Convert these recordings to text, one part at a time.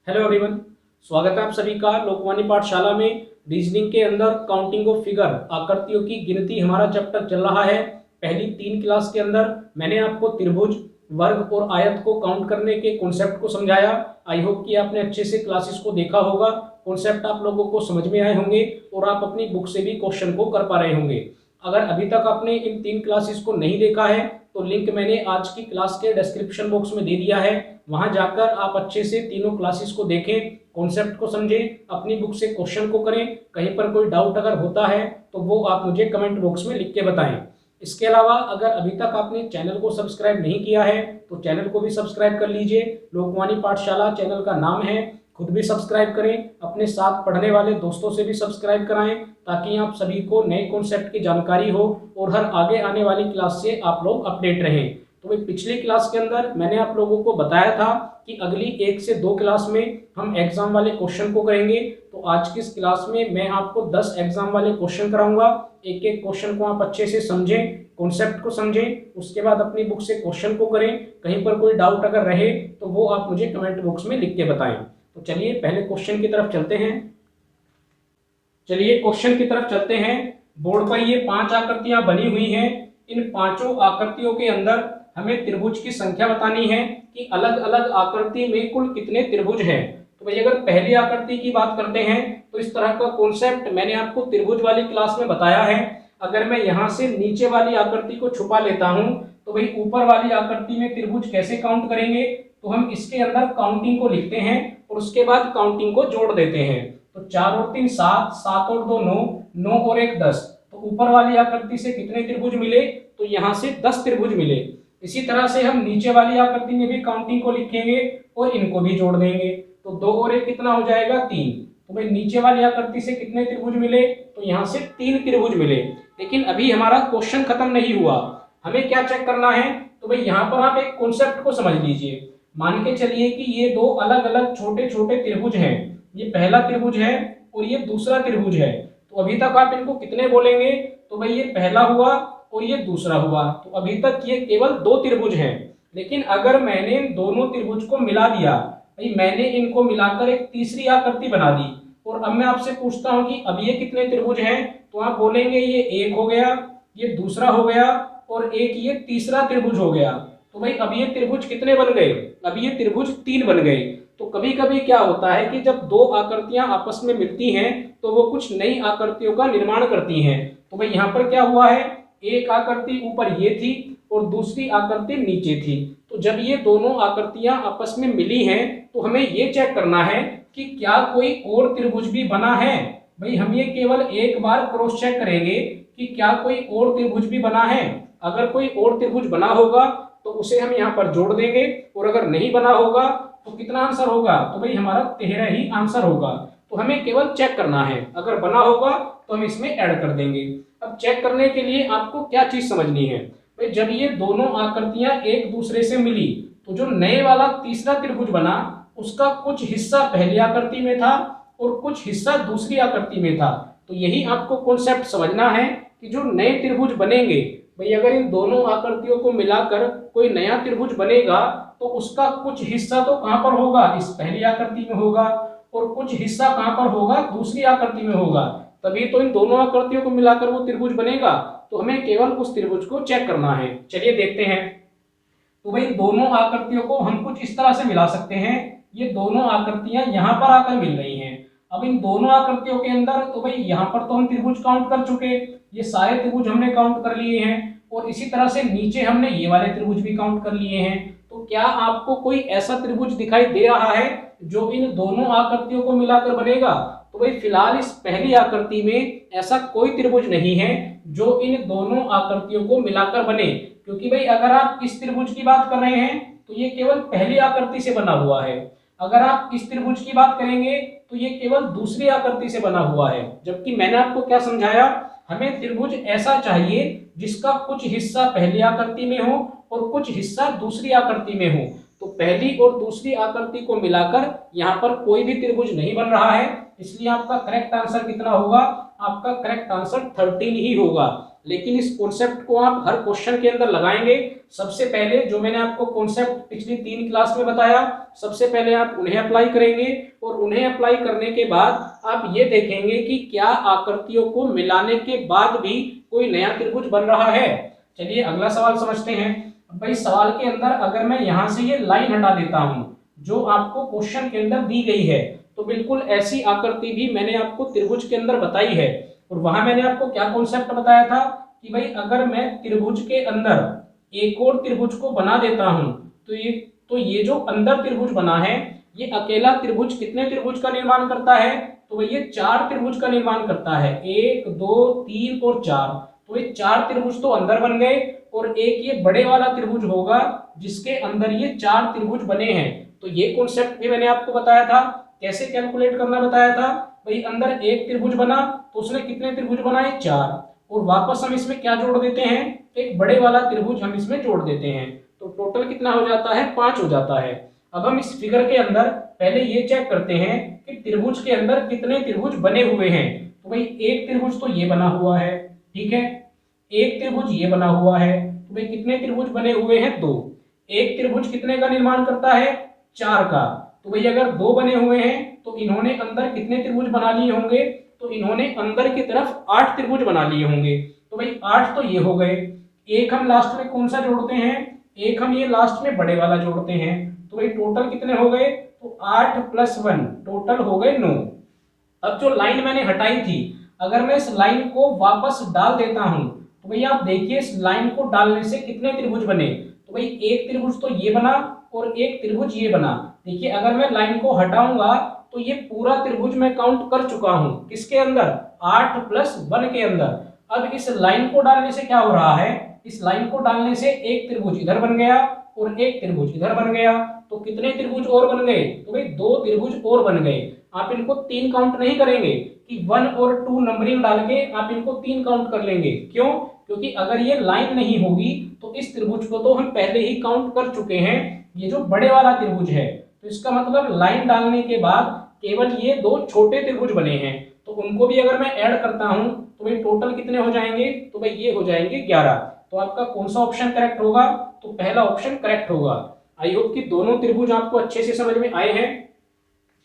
Hello everyone, स्वागत है आप सभी का लोकवाणी पाठशाला में। रीजनिंग के अंदर काउंटिंग ऑफ फिगर, आकृतियों की गिनती हमारा चैप्टर चल रहा है। पहली 3 क्लास के अंदर मैंने आपको त्रिभुज, वर्ग और आयत को काउंट करने के कॉन्सेप्ट को समझाया। आई होप कि आपने अच्छे से क्लासेस को देखा होगा, कॉन्सेप्ट आप लोगों को समझ में आए होंगे और आप अपनी बुक से भी क्वेश्चन को कर पा रहे होंगे। अगर अभी तक आपने इन 3 क्लासेस को नहीं देखा है तो लिंक मैंने आज की क्लास के डिस्क्रिप्शन बॉक्स में दे दिया है। वहां जाकर आप अच्छे से तीनों क्लासेस को देखें, कॉन्सेप्ट को समझें, अपनी बुक से क्वेश्चन को करें। कहीं पर कोई डाउट अगर होता है तो वो आप मुझे कमेंट बॉक्स में लिख के बताएं। इसके अलावा अगर अभी तक आपने चैनल को सब्सक्राइब नहीं किया है तो चैनल को भी सब्सक्राइब कर लीजिए। लोकवाणी पाठशाला चैनल का नाम है, खुद भी सब्सक्राइब करें, अपने साथ पढ़ने वाले दोस्तों से भी सब्सक्राइब कराएं ताकि आप सभी को नए कॉन्सेप्ट की जानकारी हो और हर आगे आने वाली क्लास से आप लोग अपडेट रहें। तो भाई पिछली क्लास के अंदर मैंने आप लोगों को बताया था कि अगली 1 से 2 क्लास में हम एग्जाम वाले क्वेश्चन को करेंगे। तो आज की इस क्लास में मैं आपको 10 एग्जाम वाले क्वेश्चन कराऊंगा। एक एक क्वेश्चन को आप अच्छे से समझें, कॉन्सेप्ट को समझें, उसके बाद अपनी बुक से क्वेश्चन को करें। कहीं पर कोई डाउट अगर रहे तो वो आप मुझे कमेंट बॉक्स में लिख के बताएं। तो चलिए पहले क्वेश्चन की तरफ चलते हैं। बोर्ड पर ये 5 आकृतियां बनी हुई हैं। इन पांचों आकृतियों के अंदर हमें त्रिभुज की संख्या बतानी है कि अलग अलग आकृति में कुल कितने त्रिभुज हैं। तो भाई अगर पहली आकृति की बात करते हैं तो इस तरह का कॉन्सेप्ट मैंने आपको त्रिभुज वाली क्लास में बताया है। अगर मैं यहाँ से नीचे वाली आकृति को छुपा लेता हूँ तो भाई ऊपर वाली आकृति में त्रिभुज कैसे काउंट करेंगे। तो हम इसके अंदर काउंटिंग को लिखते हैं और उसके बाद काउंटिंग को जोड़ देते हैं। तो 4 और 3 7, 7 और 2 9, 9 और 1 10। तो ऊपर वाली आकृति से कितने त्रिभुज मिले? तो यहाँ से 10 त्रिभुज मिले। इसी तरह से हम नीचे वाली आकृति में भी काउंटिंग को लिखेंगे और इनको भी जोड़ देंगे। तो 2 और 1 कितना हो जाएगा? 3। तो भाई नीचे वाली आकृति से कितने त्रिभुज मिले? तो यहाँ से 3 त्रिभुज मिले। लेकिन अभी हमारा क्वेश्चन खत्म नहीं हुआ, हमें क्या चेक करना है? तो भाई यहाँ पर आप एक कॉन्सेप्ट को समझ लीजिए। मान के चलिए कि ये दो अलग अलग छोटे छोटे त्रिभुज हैं। ये पहला त्रिभुज है और ये दूसरा त्रिभुज है। तो अभी तक आप इनको कितने बोलेंगे? तो भाई ये पहला हुआ और ये दूसरा हुआ। तो अभी तक ये केवल 2 त्रिभुज हैं। लेकिन अगर मैंने इन दोनों त्रिभुज को मिला दिया, भाई मैंने इनको मिलाकर एक तीसरी आकृति बना दी, और अब मैं आपसे पूछता हूं कि अब ये कितने त्रिभुज हैं? तो आप बोलेंगे ये 1 हो गया, ये दूसरा हो गया और एक ये तीसरा त्रिभुज हो गया। तो भाई अब ये त्रिभुज कितने बन गए? अब ये त्रिभुज 3 बन गए। तो कभी कभी क्या होता है कि जब 2 आकृतियां आपस में मिलती हैं तो वो कुछ नई आकृतियों का निर्माण करती हैं। तो भाई यहाँ पर क्या हुआ है? एक आकृति ऊपर ये थी और दूसरी आकृति नीचे थी। तो जब ये दोनों आकृतियां आपस में मिली हैं तो हमें ये चेक करना है कि क्या कोई और त्रिभुज भी बना है। भाई हम ये केवल एक बार क्रॉस चेक करेंगे कि क्या कोई और त्रिभुज भी बना है। अगर कोई और त्रिभुज बना होगा तो उसे हम यहाँ पर जोड़ देंगे, और अगर नहीं बना होगा तो कितना आंसर होगा? तो भाई हमारा 13 ही आंसर होगा। तो हमें केवल चेक करना है, अगर बना होगा तो हम इसमें ऐड कर देंगे। अब चेक करने के लिए आपको क्या चीज समझनी है? भाई जब ये दोनों आकृतियां एक दूसरे से मिली तो जो नए वाला तीसरा त्रिभुज बना उसका कुछ हिस्सा पहली आकृति में था और कुछ हिस्सा दूसरी आकृति में था। तो यही आपको कॉन्सेप्ट समझना है कि जो नए त्रिभुज बनेंगे, भाई अगर इन दोनों आकृतियों को मिलाकर कोई नया त्रिभुज बनेगा तो उसका कुछ हिस्सा तो कहां पर होगा? इस पहली आकृति में होगा, और कुछ हिस्सा कहां पर होगा? दूसरी आकृति में होगा। तभी तो इन दोनों आकृतियों को मिलाकर वो त्रिभुज बनेगा। तो हमें केवल उस त्रिभुज को चेक करना है। चलिए देखते हैं। तो भाई दोनों आकृतियों को हम कुछ इस तरह से मिला सकते हैं। ये दोनों आकृतियां यहां पर आकर मिल रही हैं। अब इन दोनों आकृतियों के अंदर तो भाई यहाँ पर तो हम त्रिभुज काउंट कर चुके, ये सारे त्रिभुज हमने काउंट कर लिए हैं, और इसी तरह से नीचे हमने ये वाले त्रिभुज भी काउंट कर लिए हैं। तो क्या आपको कोई ऐसा त्रिभुज दिखाई दे रहा है जो इन दोनों आकृतियों को मिलाकर बनेगा? तो भाई फिलहाल इस पहली आकृति में ऐसा कोई त्रिभुज नहीं है जो इन दोनों आकृतियों को मिलाकर बने, क्योंकि भाई अगर आप इस त्रिभुज की बात कर रहे हैं तो ये केवल पहली आकृति से बना हुआ है। अगर आप इस त्रिभुज की बात करेंगे तो ये केवल दूसरी आकृति से बना हुआ है। जबकि मैंने आपको क्या समझाया? हमें त्रिभुज ऐसा चाहिए जिसका कुछ हिस्सा पहली आकृति में हो और कुछ हिस्सा दूसरी आकृति में हो। तो पहली और दूसरी आकृति को मिलाकर यहाँ पर कोई भी त्रिभुज नहीं बन रहा है, इसलिए आपका करेक्ट आंसर कितना होगा? आपका करेक्ट आंसर 13 ही होगा। लेकिन इस कॉन्सेप्ट को आप हर क्वेश्चन के अंदर लगाएंगे। सबसे पहले जो मैंने आपको कॉन्सेप्ट पिछली 3 क्लास में बताया, सबसे पहले आप उन्हें अप्लाई करेंगे और उन्हें अप्लाई करने के बाद आप ये देखेंगे कि क्या आकृतियों को मिलाने के बाद भी कोई नया त्रिभुज बन रहा है। चलिए अगला सवाल समझते हैं। भाई सवाल के अंदर अगर मैं यहाँ से ये लाइन हटा देता हूँ जो आपको क्वेश्चन के अंदर दी गई है, तो बिल्कुल ऐसी आकृति भी मैंने आपको त्रिभुज के अंदर बताई है। और वहां मैंने आपको क्या कॉन्सेप्ट बताया था कि भाई अगर मैं त्रिभुज के अंदर एक और त्रिभुज को बना देता हूं तो ये जो अंदर त्रिभुज बना है ये अकेला त्रिभुज कितने त्रिभुज का निर्माण करता है, तो भाई ये 4 त्रिभुज का निर्माण करता है। 1 2 3 और 4, तो ये 4 त्रिभुज तो अंदर बन गए और एक ये बड़े वाला त्रिभुज होगा जिसके अंदर ये 4 त्रिभुज बने हैं। तो ये कॉन्सेप्ट भी मैंने आपको बताया था। कैसे कैलकुलेट करना बताया था, भाई अंदर एक त्रिभुज बना तो उसने कितने त्रिभुज बनाए, 4, और वापस हम इसमें क्या जोड़ देते हैं, एक बड़े वाला त्रिभुज हम इसमें जोड़ देते हैं, तो टोटल कितना हो जाता है, 5 हो जाता है। अब हम इस फिगर के अंदर पहले ये चेक करते हैं कि त्रिभुज के अंदर कितने त्रिभुज बने हुए हैं। तो भाई एक त्रिभुज तो ये बना हुआ है, ठीक है, एक त्रिभुज ये बना हुआ है, तो भाई कितने त्रिभुज बने हुए हैं, 2। एक त्रिभुज कितने का निर्माण करता है, 4 का। तो भाई अगर 2 बने हुए हैं तो इन्होंने अंदर कितने त्रिभुज बना लिए होंगे, तो इन्होंने अंदर की तरफ 8 त्रिभुज बना लिए होंगे। तो भाई 8 तो ये हो गए। एक हम लास्ट में कौन सा जोड़ते हैं, एक हम ये लास्ट में बड़े वाला जोड़ते हैं। तो भाई टोटल कितने हो गए, तो 8 + 1 टोटल हो गए 9। अब जो लाइन मैंने हटाई थी, अगर मैं इस लाइन को वापस डाल देता हूं तो भाई आप देखिए इस लाइन को डालने से कितने त्रिभुज बने। तो भाई एक त्रिभुज तो ये बना और एक त्रिभुज ये बना। देखिए अगर मैं लाइन को हटाऊंगा तो ये पूरा त्रिभुज मैं काउंट कर चुका हूं, किसके अंदर, 8 + 1 के अंदर। अब इस लाइन को डालने से क्या हो रहा है, इस लाइन को डालने से एक त्रिभुज इधर बन गया और एक त्रिभुज इधर बन गया। तो कितने त्रिभुज और बन गए, तो भाई 2 त्रिभुज और बन गए। आप इनको 3 काउंट नहीं करेंगे कि 1 और 2 नंबरिंग डाल के आप इनको 3 काउंट कर लेंगे। क्यों, क्योंकि अगर ये लाइन नहीं होगी तो इस त्रिभुज को तो हम पहले ही काउंट कर चुके हैं, ये जो बड़े वाला त्रिभुज है। तो इसका मतलब लाइन डालने के बाद केवल ये 2 छोटे त्रिभुज बने हैं, तो उनको भी अगर मैं ऐड करता हूं तो भाई टोटल कितने हो जाएंगे, तो भाई ये हो जाएंगे 11। तो आपका कौन सा ऑप्शन करेक्ट होगा, तो पहला ऑप्शन करेक्ट होगा। आई होप कि दोनों त्रिभुज आपको अच्छे से समझ में आए हैं।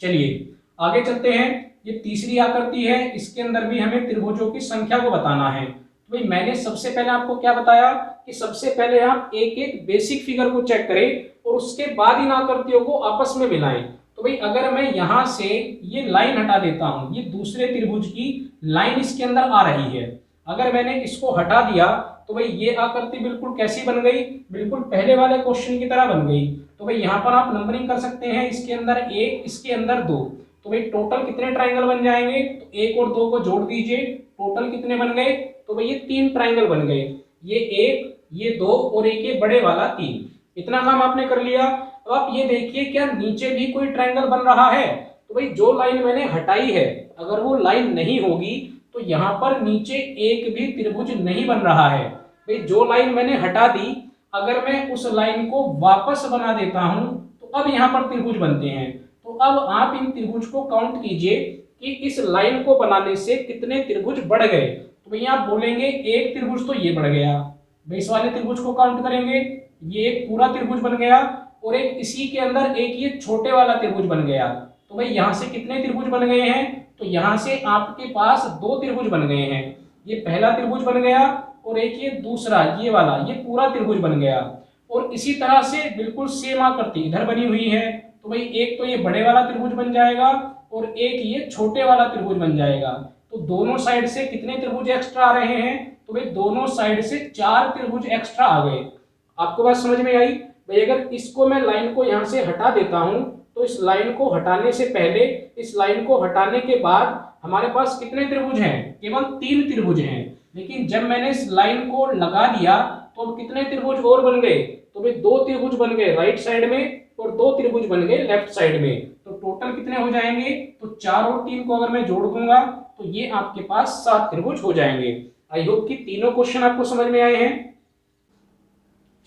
चलिए आगे चलते हैं। ये तीसरी आकृति है, इसके अंदर भी हमें त्रिभुजों की संख्या को बताना है। तो भाई मैंने सबसे पहले आपको क्या बताया कि सबसे पहले आप एक एक बेसिक फिगर को चेक करें और उसके बाद इन आकृतियों को आपस में मिलाएं। तो भाई अगर मैं यहां से ये लाइन हटा देता हूं, ये दूसरे त्रिभुज की लाइन इसके अंदर आ रही है, अगर मैंने इसको हटा दिया तो भाई ये आकृति बिल्कुल कैसी बन गई, बिल्कुल पहले वाले क्वेश्चन की तरह बन गई। तो भाई यहाँ पर आप नंबरिंग कर सकते हैं, इसके अंदर 1, इसके अंदर 2। तो भाई टोटल कितने ट्राइंगल बन जाएंगे, तो 1 और 2 को जोड़ दीजिए, टोटल कितने बन गए, तो भाई ये 3 ट्राइंगल बन गए। ये 1, ये 2 और एक ये बड़े वाला 3। इतना काम आपने कर लिया। अब आप ये देखिए क्या नीचे भी कोई ट्राइंगल बन रहा है, तो भाई जो लाइन मैंने हटाई है अगर वो लाइन नहीं होगी तो यहाँ पर नीचे एक भी त्रिभुज नहीं बन रहा है। भाई जो लाइन मैंने हटा दी, अगर मैं उस लाइन को वापस बना देता हूं तो अब यहाँ पर त्रिभुज बनते हैं। तो अब आप इन त्रिभुज को काउंट कीजिए कि इस लाइन को बनाने से कितने त्रिभुज बढ़ गए। तो भैया आप बोलेंगे एक त्रिभुज तो ये बढ़ गया, भाई इस वाले त्रिभुज को काउंट करेंगे, ये एक पूरा त्रिभुज बन गया और एक इसी के अंदर एक ये छोटे वाला त्रिभुज बन गया। तो भाई यहाँ से कितने त्रिभुज बन गए हैं, तो यहाँ से आपके पास 2 त्रिभुज बन गए हैं। ये पहला त्रिभुज बन गया और एक ये दूसरा ये वाला ये पूरा त्रिभुज बन गया। और इसी तरह से बिल्कुल सेम आकृति इधर बनी हुई है। तो भाई एक तो ये बड़े वाला त्रिभुज बन जाएगा और एक ये छोटे वाला त्रिभुज बन जाएगा। तो दोनों साइड से कितने त्रिभुज एक्स्ट्रा आ रहे हैं, तो भाई दोनों साइड से 4 त्रिभुज एक्स्ट्रा आ गए। आपको बात समझ में आई। भाई अगर इसको मैं लाइन को यहाँ से हटा देता हूँ तो इस लाइन को हटाने से पहले, इस लाइन को हटाने के बाद हमारे पास कितने त्रिभुज हैं, केवल 3 त्रिभुज हैं। लेकिन जब मैंने इस लाइन को लगा दिया तो अब कितने त्रिभुज और बन गए, तो भाई 2 त्रिभुज बन गए राइट साइड में और 2 त्रिभुज बन गए लेफ्ट साइड में। तो टोटल कितने हो जाएंगे, तो 4 और 3 को अगर मैं जोड़ दूंगा तो ये आपके पास 7 त्रिभुज हो जाएंगे। आई होप कि तीनों क्वेश्चन आपको समझ में आए हैं।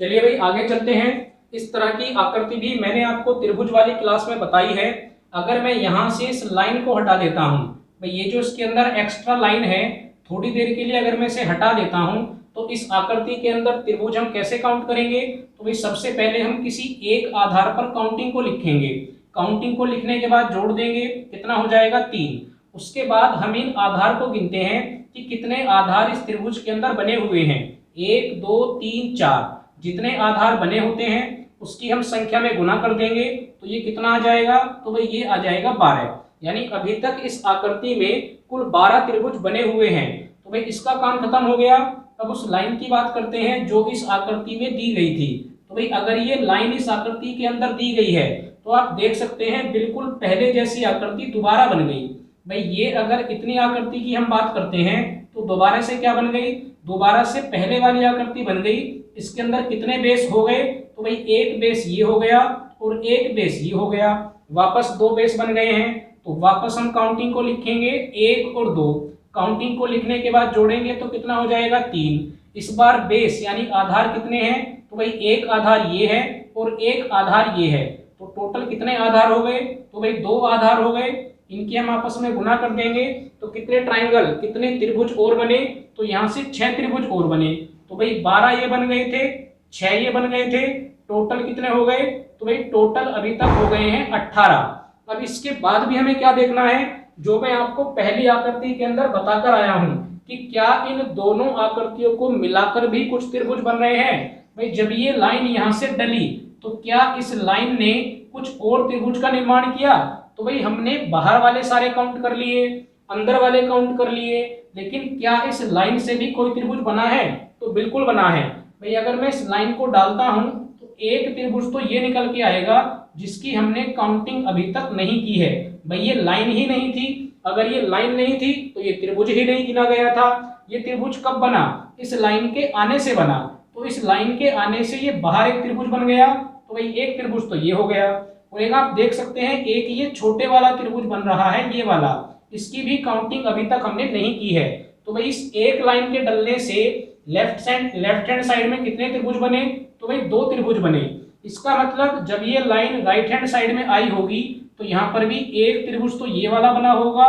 चलिए भाई आगे चलते हैं। इस तरह की आकृति भी मैंने आपको त्रिभुज वाली क्लास में बताई है। अगर मैं यहाँ से इस लाइन को हटा देता हूँ, भाई ये जो इसके अंदर एक्स्ट्रा लाइन है थोड़ी देर के लिए अगर मैं इसे हटा देता हूं तो इस आकृति के अंदर त्रिभुज हम कैसे काउंट करेंगे? तो भाई सबसे पहले हम किसी एक आधार पर काउंटिंग को लिखेंगे। काउंटिंग को लिखने के बाद जोड़ देंगे, कितना हो जाएगा 3। उसके बाद हम इन आधार को गिनते हैं कि कितने आधार इस त्रिभुज के अंदर बने हुए हैं। 1 2 3 4 जितने आधार बने होते हैं उसकी हम संख्या में गुना कर देंगे तो ये कितना आ जाएगा? तो भाई ये आ जाएगा 12। यानी अभी तक इस आकृति में कुल 12 त्रिभुज बने हुए हैं। तो भाई इसका काम खत्म हो गया। अब उस लाइन की बात करते हैं जो इस आकृति में दी गई थी। तो भाई अगर ये लाइन इस आकृति के अंदर दी गई है तो आप देख सकते हैं बिल्कुल पहले जैसी आकृति दोबारा बन गई। भाई ये अगर इतनी आकृति की हम बात करते हैं तो दोबारा से क्या बन गई? दोबारा से पहले वाली आकृति बन गई। इसके अंदर कितने बेस हो गए? तो भाई एक बेस ये हो गया और एक बेस ये हो गया, वापस 2 बेस बन गए हैं। तो वापस हम काउंटिंग को लिखेंगे 1 और 2। काउंटिंग को लिखने के बाद जोड़ेंगे तो कितना हो जाएगा 3। इस बार बेस यानी आधार कितने हैं? तो भाई एक आधार ये है और एक आधार ये है, तो टोटल कितने आधार हो गए? तो भाई 2 आधार हो गए। इनकी हम आपस में गुना कर देंगे तो कितने ट्राइंगल, कितने त्रिभुज और बने? तो यहाँ से 6 त्रिभुज और बने। तो भाई 12 ये बन गए थे, 6 ये बन गए थे, टोटल कितने हो गए? तो भाई टोटल अभी तक हो गए हैं 18। अब इसके बाद भी हमें क्या देखना है, जो मैं आपको पहली आकृति के अंदर बताकर आया हूं कि क्या इन दोनों आकृतियों को मिलाकर भी कुछ त्रिभुज बन रहे हैं। भाई जब ये लाइन यहां से डली तो क्या इस लाइन ने कुछ और त्रिभुज का निर्माण किया? तो भाई हमने बाहर वाले सारे काउंट कर लिए, अंदर वाले काउंट कर लिए, लेकिन क्या इस लाइन से भी कोई त्रिभुज बना है? तो बिल्कुल बना है। भाई अगर मैं इस लाइन को डालता हूं तो एक त्रिभुज तो ये निकल के आएगा जिसकी हमने काउंटिंग अभी तक नहीं की है। भाई ये लाइन ही नहीं थी, अगर ये लाइन नहीं थी तो ये त्रिभुज ही नहीं गिना गया था। ये त्रिभुज कब बना? इस लाइन के आने से बना। तो इस लाइन के आने से ये बाहर एक त्रिभुज बन गया, तो भाई एक त्रिभुज तो ये हो गया। और एक आप देख सकते हैं एक ये छोटे वाला त्रिभुज बन रहा है, ये वाला, इसकी भी काउंटिंग अभी तक हमने नहीं की है। तो भाई इस एक लाइन के डलने से लेफ्ट हैंड साइड में कितने त्रिभुज बने? तो भाई 2 त्रिभुज बने। इसका मतलब जब ये लाइन राइट हैंड साइड में आई होगी तो यहाँ पर भी एक त्रिभुज तो ये वाला बना होगा,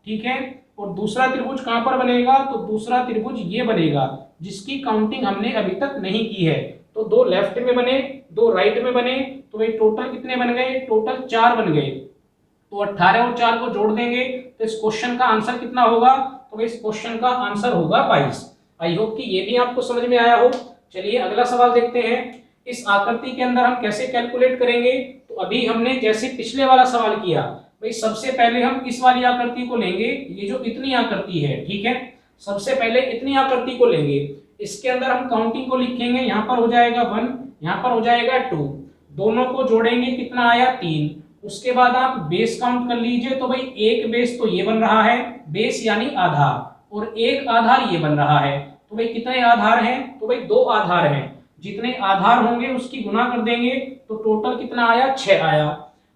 ठीक है, और दूसरा त्रिभुज कहाँ पर बनेगा? तो दूसरा त्रिभुज ये बनेगा जिसकी काउंटिंग हमने अभी तक नहीं की है। तो 2 लेफ्ट में बने, 2 राइट में बने, तो भाई टोटल कितने बन गए? टोटल 4 बन गए। तो 18 और 4 को जोड़ देंगे तो इस क्वेश्चन का आंसर कितना होगा? तो भाई इस क्वेश्चन का आंसर होगा 22। आई होप कि ये भी आपको समझ में आया हो। चलिए अगला सवाल देखते हैं। इस आकृति के अंदर हम कैसे कैलकुलेट करेंगे? तो अभी हमने जैसे पिछले वाला सवाल किया, भाई सबसे पहले हम इस वाली आकृति को लेंगे, ये जो इतनी आकृति है, ठीक है, सबसे पहले इतनी आकृति को लेंगे। इसके अंदर हम काउंटिंग को लिखेंगे, यहाँ पर हो जाएगा 1, यहाँ पर हो जाएगा 2, दोनों को जोड़ेंगे, कितना आया 3। उसके बाद आप बेस काउंट कर लीजिए, तो भाई एक बेस तो ये बन रहा है, बेस यानी आधार, और एक आधार ये बन रहा है। तो भाई कितने आधार हैं? तो भाई 2 आधार हैं। जितने आधार होंगे उसकी गुना कर देंगे तो टोटल कितना आया? 6 आया।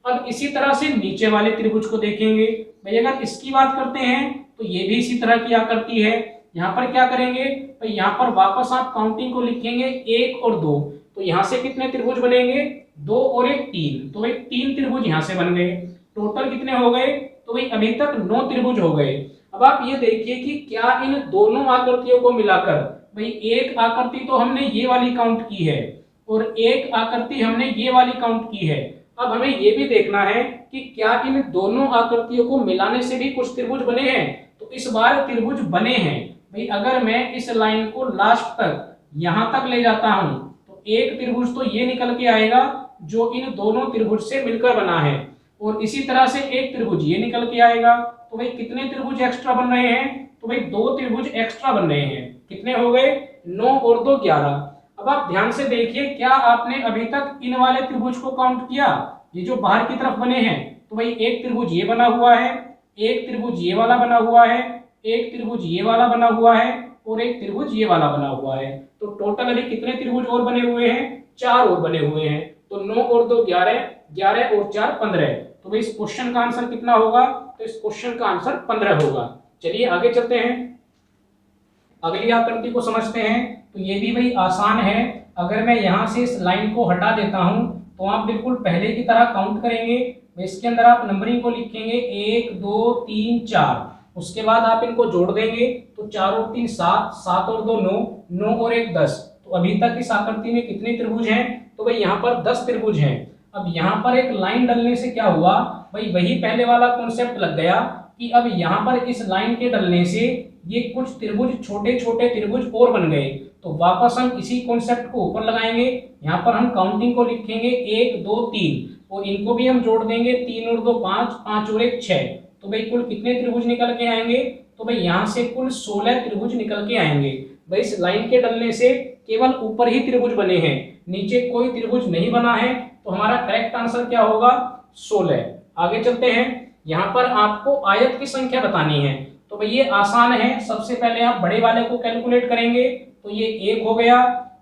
अब इसी तरह से नीचे वाले त्रिभुज को देखेंगे। भाई अगर इसकी बात करते हैं तो ये भी इसी तरह की आकृति है। यहाँ पर क्या करेंगे? भाई यहाँ पर वापस आप काउंटिंग को लिखेंगे 1 और 2, तो यहाँ से कितने त्रिभुज बनेंगे? 2 और 1 3, तो भाई 3 त्रिभुज यहाँ से बन गए। टोटल कितने हो गए? तो भाई अभी तक 9 त्रिभुज हो गए। अब आप ये देखिए कि क्या इन दोनों आकृतियों को मिलाकर, भाई एक आकृति तो हमने ये वाली काउंट की है और एक आकृति हमने ये वाली काउंट की है। अब हमें ये भी देखना है कि क्या इन दोनों आकृतियों को मिलाने से भी कुछ त्रिभुज बने हैं। तो इस बार त्रिभुज बने हैं। भाई अगर मैं इस लाइन को लास्ट तक यहां तक ले जाता हूं तो एक त्रिभुज तो ये निकल के आएगा जो इन दोनों त्रिभुज से मिलकर बना है, और इसी तरह से एक त्रिभुज ये निकल के आएगा। तो भाई कितने त्रिभुज एक्स्ट्रा बन रहे हैं? तो भाई 2 त्रिभुज एक्स्ट्रा बन रहे हैं। कितने हो गए? 9 और 2 11। अब आप ध्यान से देखिए, क्या आपने अभी तक इन वाले त्रिभुज को काउंट किया, ये जो बाहर की तरफ बने हैं? तो भाई एक त्रिभुज ये बना हुआ है, एक त्रिभुज ये वाला बना हुआ है, एक त्रिभुज ये वाला बना हुआ है, और एक त्रिभुज ये वाला बना हुआ है। तो टोटल अभी कितने त्रिभुज और बने हुए हैं? 4 और बने हुए हैं। तो 9 और 2 11, 11 और 4 15। तो भाई इस क्वेश्चन का आंसर कितना होगा? तो इस क्वेश्चन का आंसर 15 होगा। चलिए आगे चलते हैं, अगली आकृति को समझते हैं। तो ये भी भाई आसान है। अगर मैं यहाँ से इस लाइन को हटा देता हूँ तो आप बिल्कुल पहले की तरह काउंट करेंगे। इसके अंदर आप नंबरिंग को लिखेंगे 1 2 3 4, उसके बाद आप इनको जोड़ देंगे तो 4 और 3 7, 7 और 2 9, 9 और 1 10। तो अभी तक इस आकृति में कितने त्रिभुज हैं? तो भाई यहाँ पर 10 त्रिभुज हैं। अब यहाँ पर एक लाइन डलने से क्या हुआ भाई, वही पहले वाला कॉन्सेप्ट लग गया कि अब यहाँ पर इस लाइन के डलने से ये कुछ त्रिभुज, छोटे छोटे त्रिभुज और बन गए। तो वापस हम इसी कॉन्सेप्ट को ऊपर लगाएंगे। यहाँ पर हम काउंटिंग को लिखेंगे 1 2 3 और इनको भी हम जोड़ देंगे 3 और 2 5, 5 और 1 6। तो भाई कुल कितने त्रिभुज निकल के आएंगे? तो भाई यहाँ से कुल 16 त्रिभुज निकल के आएंगे। भाई इस लाइन के डलने से केवल ऊपर ही त्रिभुज बने हैं, नीचे कोई त्रिभुज नहीं बना है। तो हमारा करेक्ट आंसर क्या होगा? 16। आगे चलते हैं। यहाँ पर आपको आयत की संख्या बतानी है। तो भाई ये आसान है। सबसे पहले आप बड़े वाले को कैलकुलेट करेंगे तो ये 1 हो गया,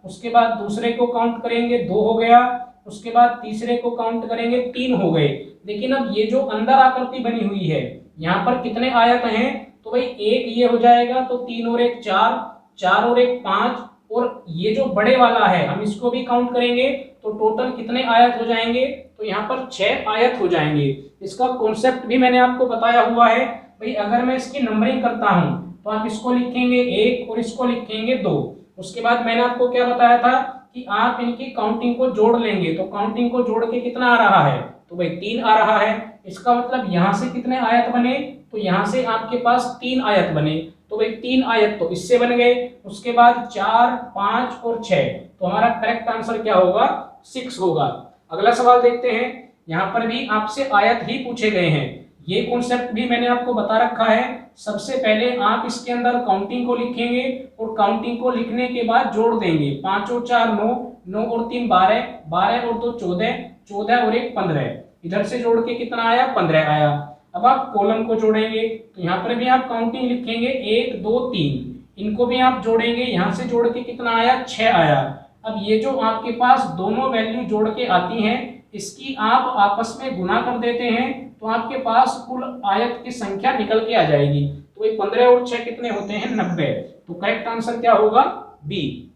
उसके बाद दूसरे को काउंट करेंगे 2 हो गया, उसके बाद तीसरे को काउंट करेंगे 3 हो गए। लेकिन अब ये जो अंदर आकृति बनी हुई है, यहाँ पर कितने आयत हैं? तो भाई 1 ये हो जाएगा, तो 3 और 1 4, 4 और 1 5, और ये जो बड़े वाला है हम इसको भी काउंट करेंगे तो टोटल कितने आयत हो जाएंगे? तो यहाँ पर 6 आयत हो जाएंगे। इसका कॉन्सेप्ट भी मैंने आपको बताया हुआ है। भाई अगर मैं इसकी नंबरिंग करता हूँ तो आप इसको लिखेंगे 1 और इसको लिखेंगे 2। उसके बाद मैंने आपको क्या बताया था कि आप इनकी काउंटिंग को जोड़ लेंगे। तो काउंटिंग को जोड़ के कितना आ रहा है? तो भाई 3 आ रहा है। इसका मतलब यहाँ से कितने आयत बने? तो यहाँ से आपके पास 3 आयत बने। तो भाई 3 आयत तो इससे बन गए। उसके बाद 4, 5 और 6। तो हमारा करेक्ट आंसर क्या होगा? 6 होगा। अगला सवाल देखते हैं। यहाँ पर भी आपसे आयत ही पूछे गए हैं। ये कॉन्सेप्ट भी मैंने आपको बता रखा है। सबसे पहले आप इसके अंदर काउंटिंग को लिखेंगे और काउंटिंग को लिखने के बाद जोड़ देंगे। 5 और 4 9, 9 और 3 12, 12 और 2 14, 14 और 1 15। इधर से जोड़ के कितना आया? 15 आया। अब आप कॉलम को जोड़ेंगे तो यहाँ पर भी आप काउंटिंग लिखेंगे 1 2 3। इनको भी आप जोड़ेंगे, यहाँ से जोड़ के कितना आया? 6 आया। अब ये जो आपके पास दोनों वैल्यू जोड़ के आती हैं, इसकी आप आपस में गुना कर देते हैं तो आपके पास कुल आयत की संख्या निकल के आ जाएगी। तो ये 15 और 6 कितने होते हैं? 90। तो करेक्ट आंसर क्या होगा? बी।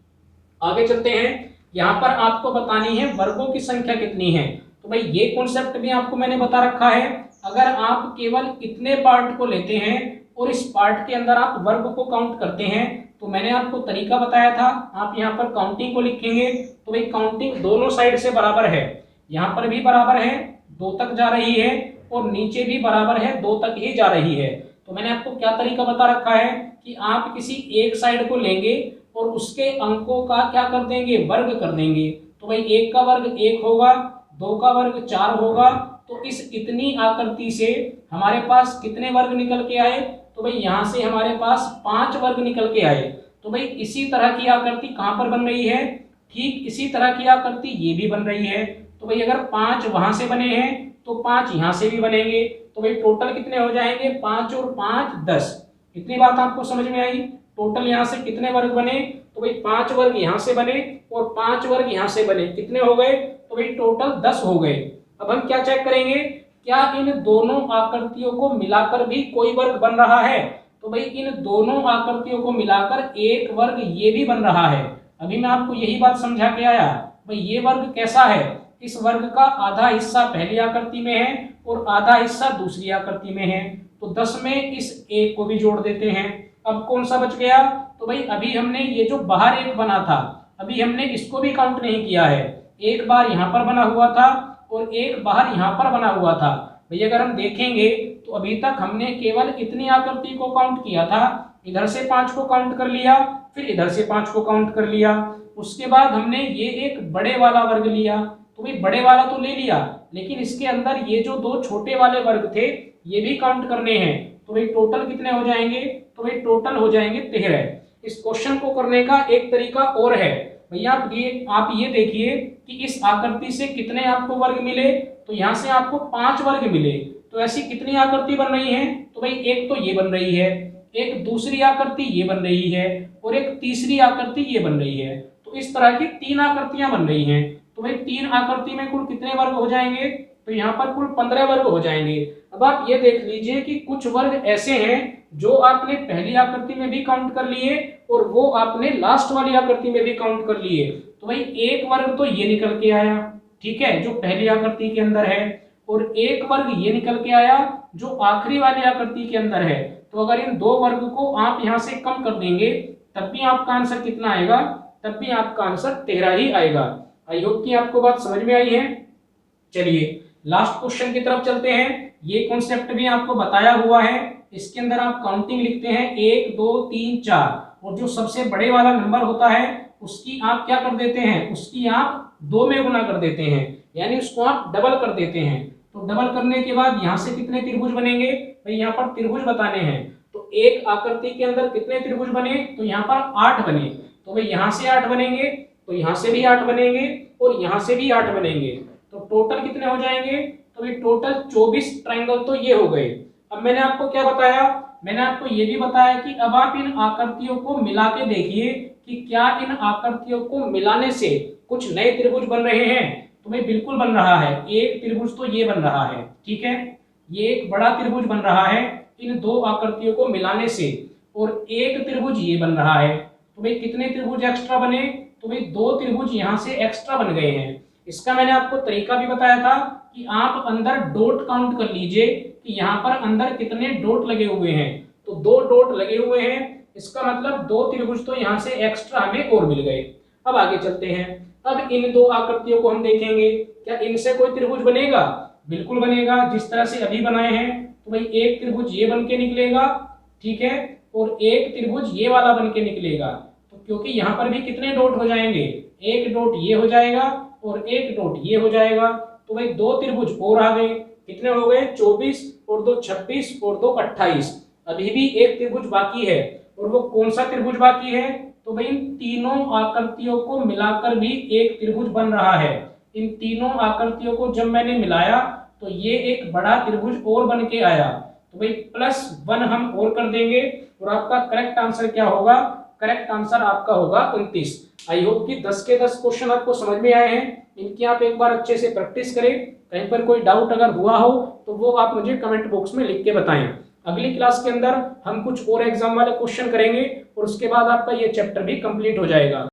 आगे चलते हैं। यहाँ पर आपको बतानी है वर्गों की संख्या कितनी है। तो भाई ये कॉन्सेप्ट भी आपको मैंने बता रखा है। अगर आप केवल इतने पार्ट को लेते हैं और इस पार्ट के अंदर आप वर्ग को काउंट करते हैं तो मैंने आपको तरीका बताया था। आप यहाँ पर काउंटिंग को लिखेंगे तो भाई काउंटिंग दोनों साइड से बराबर है। यहाँ पर भी बराबर है, 2 तक जा रही है, और नीचे भी बराबर है, 2 तक ही जा रही है। तो मैंने आपको क्या तरीका बता रखा है कि आप किसी एक साइड को लेंगे और उसके अंकों का क्या कर देंगे? वर्ग कर देंगे। तो भाई 1 का वर्ग 1 होगा, 2 का वर्ग 4 होगा। तो इस इतनी आकृति से हमारे पास कितने वर्ग निकल के आए? तो भाई यहाँ से हमारे पास 5 वर्ग निकल के आए। तो भाई इसी तरह की आकृति कहाँ पर बन रही है? ठीक इसी तरह की आकृति ये भी बन रही है। तो भाई अगर 5 वहां से बने हैं तो 5 यहाँ से भी बनेंगे। तो भाई टोटल कितने हो जाएंगे? 5 और 5 10। इतनी बात आपको समझ में आई? टोटल यहाँ से कितने वर्ग बने? तो भाई 5 वर्ग यहाँ से बने और 5 वर्ग यहाँ से बने। कितने हो गए? तो भाई टोटल 10 हो गए। अब हम क्या चेक करेंगे? क्या इन दोनों आकृतियों को मिलाकर भी कोई वर्ग बन रहा है? तो भाई इन दोनों आकृतियों को मिलाकर एक वर्ग ये भी बन रहा है। अभी मैं आपको यही बात समझा के आया। भाई ये वर्ग कैसा है? इस वर्ग का आधा हिस्सा पहली आकृति में है और आधा हिस्सा दूसरी आकृति में है। तो 10 में इस एक को भी जोड़ देते हैं। अब कौन सा बच गया? तो भाई अभी हमने ये जो बाहर एक बना था, अभी हमने इसको भी काउंट नहीं किया है। एक बार यहाँ पर बना हुआ था और एक बाहर यहाँ पर बना हुआ था। भाई अगर हम देखेंगे तो अभी तक हमने केवल इतनी आकृति को काउंट किया था। इधर से 5 को काउंट कर लिया, फिर इधर से 5 को काउंट कर लिया। उसके बाद हमने ये एक बड़े वाला वर्ग लिया। तो भाई बड़े वाला तो ले लिया, लेकिन इसके अंदर ये जो 2 छोटे वाले वर्ग थे ये भी काउंट करने हैं। तो भाई टोटल कितने हो जाएंगे? तो भाई टोटल हो जाएंगे 13। इस क्वेश्चन को करने का एक तरीका और है। भैया आप ये देखिए कि इस आकृति से कितने आपको वर्ग मिले? तो यहाँ से आपको 5 वर्ग मिले। तो ऐसी कितनी आकृति बन रही है? तो भाई एक तो ये बन रही है, एक दूसरी आकृति ये बन रही है और एक तीसरी आकृति ये बन रही है। तो इस तरह की 3 आकृतियां बन रही हैं। तो भाई 3 आकृति में कुल कितने वर्ग हो जाएंगे? तो यहाँ पर कुल 15 वर्ग हो जाएंगे। अब आप ये देख लीजिए कि कुछ वर्ग ऐसे हैं जो आपने पहली आकृति में भी काउंट कर लिए और वो आपने लास्ट वाली आकृति में भी काउंट कर लिए। तो भाई एक वर्ग तो ये निकल के आया, ठीक है, जो पहली आकृति के अंदर है, और एक वर्ग ये निकल के आया जो आखिरी वाली आकृति के अंदर है। तो अगर इन दो वर्ग को आप यहाँ से कम कर देंगे तब भी आपका आंसर कितना आएगा, तब भी आपका आंसर 13 ही आएगा। आई होप कि आपको बात समझ में आई है। चलिए लास्ट क्वेश्चन की तरफ चलते हैं। ये कॉन्सेप्ट भी आपको बताया हुआ है। इसके अंदर आप काउंटिंग लिखते हैं 1 2 3 4 और जो सबसे बड़े वाला नंबर होता है उसकी आप क्या कर देते हैं, उसकी आप 2 में गुना कर देते हैं, यानी उसको आप डबल कर देते हैं। तो डबल करने के बाद यहाँ से कितने त्रिभुज बनेंगे भाई, यहाँ पर त्रिभुज बताने हैं। तो एक आकृति के अंदर कितने त्रिभुज बने, तो यहाँ पर 8 बने। तो भाई यहाँ से 8 बनेंगे, तो यहाँ से भी 8 बनेंगे और यहाँ से भी 8 बनेंगे। तो टोटल कितने हो जाएंगे, तो भाई टोटल 24 ट्रायंगल तो ये हो गए। अब मैंने आपको क्या बताया, मैंने आपको ये भी बताया कि अब आप इन आकृतियों को मिला के देखिए कि क्या इन आकृतियों को मिलाने से कुछ नए त्रिभुज बन रहे हैं। तो भाई बिल्कुल बन रहा है। एक त्रिभुज तो ये बन रहा है, ठीक है, ये एक बड़ा त्रिभुज बन रहा है इन दो आकृतियों को मिलाने से, और एक त्रिभुज ये बन रहा है। तो भाई कितने त्रिभुज एक्स्ट्रा बने, तो भाई 2 त्रिभुज यहाँ से एक्स्ट्रा बन गए हैं। इसका मैंने आपको तरीका भी बताया था कि आप अंदर डॉट काउंट कर लीजिए कि यहाँ पर अंदर कितने डॉट लगे हुए हैं। तो 2 डॉट लगे हुए हैं, इसका मतलब 2 त्रिभुज तो यहाँ से एक्स्ट्रा हमें और मिल गए। अब आगे चलते हैं। अब इन दो आकृतियों को हम देखेंगे, क्या इनसे कोई त्रिभुज बनेगा, बिल्कुल बनेगा, जिस तरह से अभी बनाए हैं। तो भाई एक त्रिभुज ये बन के निकलेगा, ठीक है, और एक त्रिभुज ये वाला बन के निकलेगा। तो क्योंकि यहाँ पर भी कितने डॉट हो जाएंगे, एक डॉट ये हो जाएगा और एक डॉट ये हो जाएगा। तो भाई 2 त्रिभुज और आ गए, कितने हो गए 24 और 2 26 और 2 28। अभी भी एक त्रिभुज बाकी है, और वो कौन सा त्रिभुज बाकी है, तो भाई इन तीनों आकृतियों को मिलाकर भी एक त्रिभुज बन रहा है। इन तीनों आकृतियों को जब मैंने मिलाया तो ये एक बड़ा त्रिभुज और बन के आया। तो भाई +1 हम और कर देंगे और आपका करेक्ट आंसर क्या होगा, करेक्ट आंसर आपका होगा 29। आई होप कि 10 के 10 क्वेश्चन आपको समझ में आए हैं। इनकी आप एक बार अच्छे से प्रैक्टिस करें। कहीं पर कोई डाउट अगर हुआ हो तो वो आप मुझे कमेंट बॉक्स में लिख के बताएं। अगली क्लास के अंदर हम कुछ और एग्जाम वाले क्वेश्चन करेंगे और उसके बाद आपका ये चैप्टर भी कंप्लीट हो जाएगा।